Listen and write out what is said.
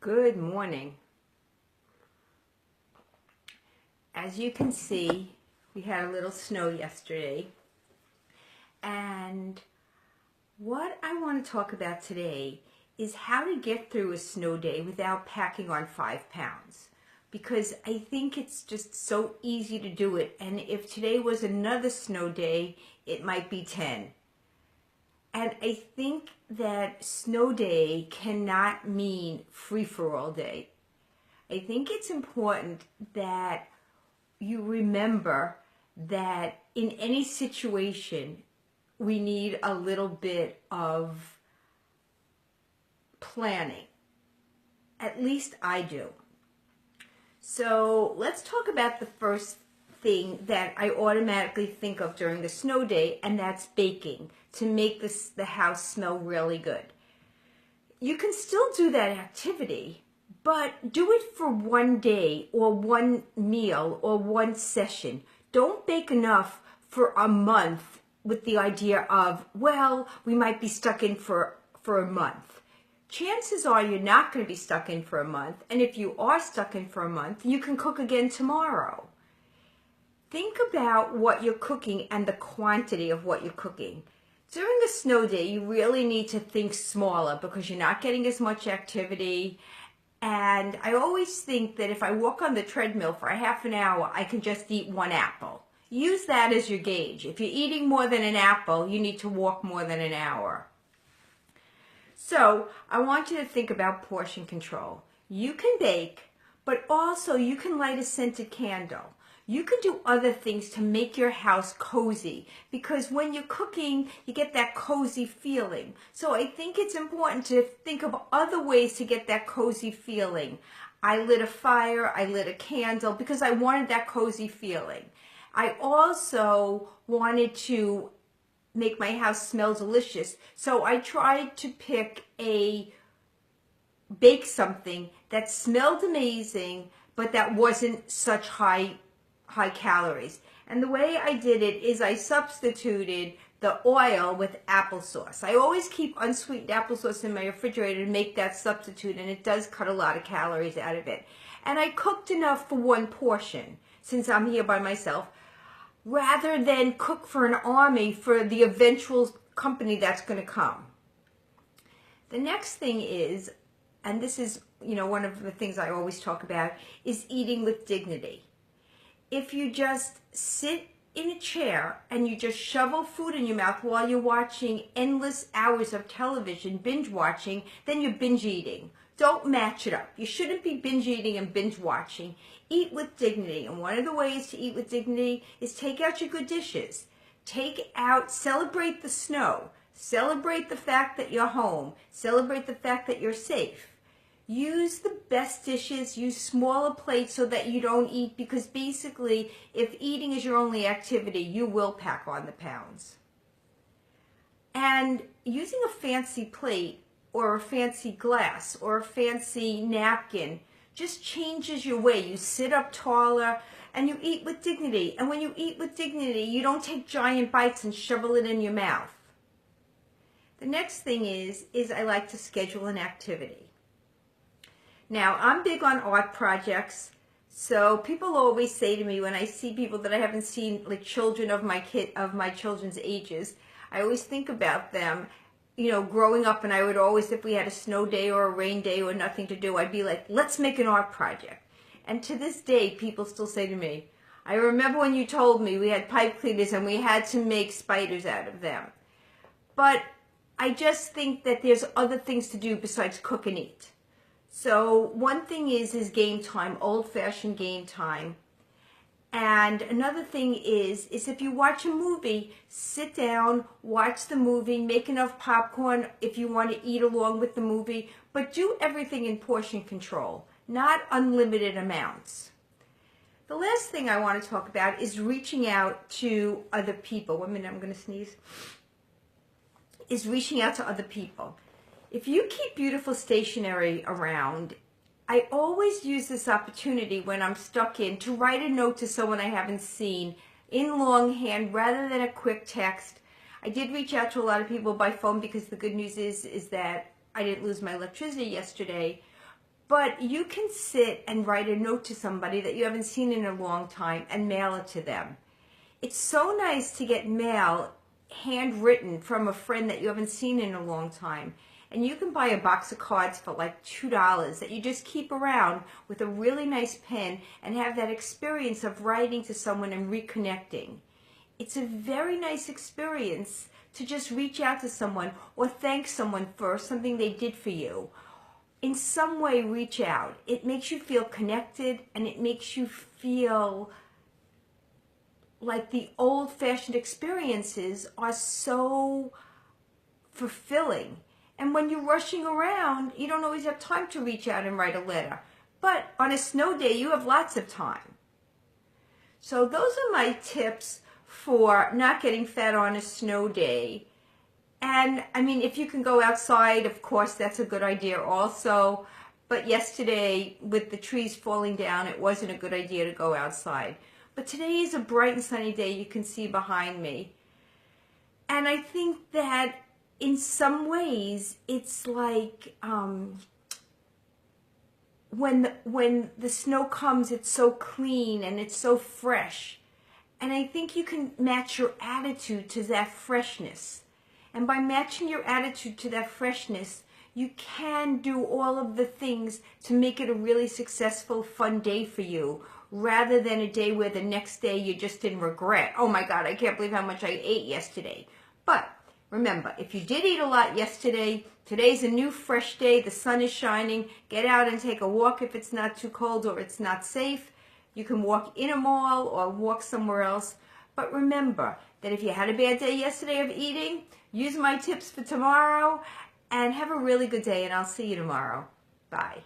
Good morning. As you can see, we had a little snow yesterday, and what I want to talk about today is how to get through a snow day without packing on 5 pounds, because I think it's just so easy to do it, and if today was another snow day, it might be 10. And I think that snow day cannot mean free-for-all day. I think it's important that you remember that in any situation, we need a little bit of planning. At least I do. So let's talk about the first thing that I automatically think of during the snow day, and that's baking to make the house smell really good. You can still do that activity, but do it for one day or one meal or one session. Don't bake enough for a month with the idea of, well, we might be stuck in for a month. Chances are you're not going to be stuck in for a month, and if you are stuck in for a month, you can cook again tomorrow. Think about what you're cooking and the quantity of what you're cooking. During a snow day, you really need to think smaller because you're not getting as much activity. And I always think that if I walk on the treadmill for a half an hour, I can just eat 1 apple. Use that as your gauge. If you're eating more than an apple, you need to walk more than an hour. So I want you to think about portion control. You can bake, but also you can light a scented candle. You can do other things to make your house cozy, because when you're cooking, you get that cozy feeling. So I think it's important to think of other ways to get that cozy feeling. I lit a fire, I lit a candle because I wanted that cozy feeling. I also wanted to make my house smell delicious, so I tried to bake something that smelled amazing, but that wasn't such high calories. And the way I did it is I substituted the oil with applesauce. I always keep unsweetened applesauce in my refrigerator to make that substitute, and it does cut a lot of calories out of it. And I cooked enough for 1 portion, since I'm here by myself, rather than cook for an army for the eventual company that's going to come. The next thing is, and this is, one of the things I always talk about, is eating with dignity. If you just sit in a chair and you just shovel food in your mouth while you're watching endless hours of television, binge watching, then you're binge eating. Don't match it up. You shouldn't be binge eating and binge watching. Eat with dignity. And one of the ways to eat with dignity is take out your good dishes. Celebrate the snow. Celebrate the fact that you're home. Celebrate the fact that you're safe. Use the best dishes, use smaller plates so that you don't eat, because basically, if eating is your only activity, you will pack on the pounds. And using a fancy plate or a fancy glass or a fancy napkin just changes your way. You sit up taller and you eat with dignity. And when you eat with dignity, you don't take giant bites and shovel it in your mouth. The next thing is I like to schedule an activity. Now, I'm big on art projects, so people always say to me when I see people that I haven't seen, like children of my children's ages, I always think about them, growing up, and I would always, if we had a snow day or a rain day or nothing to do, I'd be like, let's make an art project. And to this day, people still say to me, I remember when you told me we had pipe cleaners and we had to make spiders out of them. But I just think that there's other things to do besides cook and eat. So one thing is game time, old-fashioned game time. And another thing is if you watch a movie, sit down, watch the movie, make enough popcorn if you want to eat along with the movie, but do everything in portion control, not unlimited amounts. The last thing I want to talk about is reaching out to other people. 1 minute, I'm going to sneeze. Is reaching out to other people. If you keep beautiful stationery around, I always use this opportunity when I'm stuck in to write a note to someone I haven't seen in longhand rather than a quick text. I did reach out to a lot of people by phone because the good news is that I didn't lose my electricity yesterday. But you can sit and write a note to somebody that you haven't seen in a long time and mail it to them. It's so nice to get mail handwritten from a friend that you haven't seen in a long time. And you can buy a box of cards for like $2 that you just keep around with a really nice pen and have that experience of writing to someone and reconnecting. It's a very nice experience to just reach out to someone or thank someone for something they did for you. In some way, reach out. It makes you feel connected, and it makes you feel like the old-fashioned experiences are so fulfilling. And when you're rushing around, you don't always have time to reach out and write a letter. But on a snow day, you have lots of time. So those are my tips for not getting fat on a snow day. And I mean, if you can go outside, of course, that's a good idea also. But yesterday, with the trees falling down, it wasn't a good idea to go outside. But today is a bright and sunny day, you can see behind me. And I think that in some ways, it's like when the snow comes, it's so clean and it's so fresh. And I think you can match your attitude to that freshness. And by matching your attitude to that freshness, you can do all of the things to make it a really successful, fun day for you, rather than a day where the next day you're just in regret. Oh my God, I can't believe how much I ate yesterday. But remember, if you did eat a lot yesterday, today's a new fresh day, the sun is shining, get out and take a walk if it's not too cold or it's not safe. You can walk in a mall or walk somewhere else. But remember that if you had a bad day yesterday of eating, use my tips for tomorrow and have a really good day, and I'll see you tomorrow. Bye.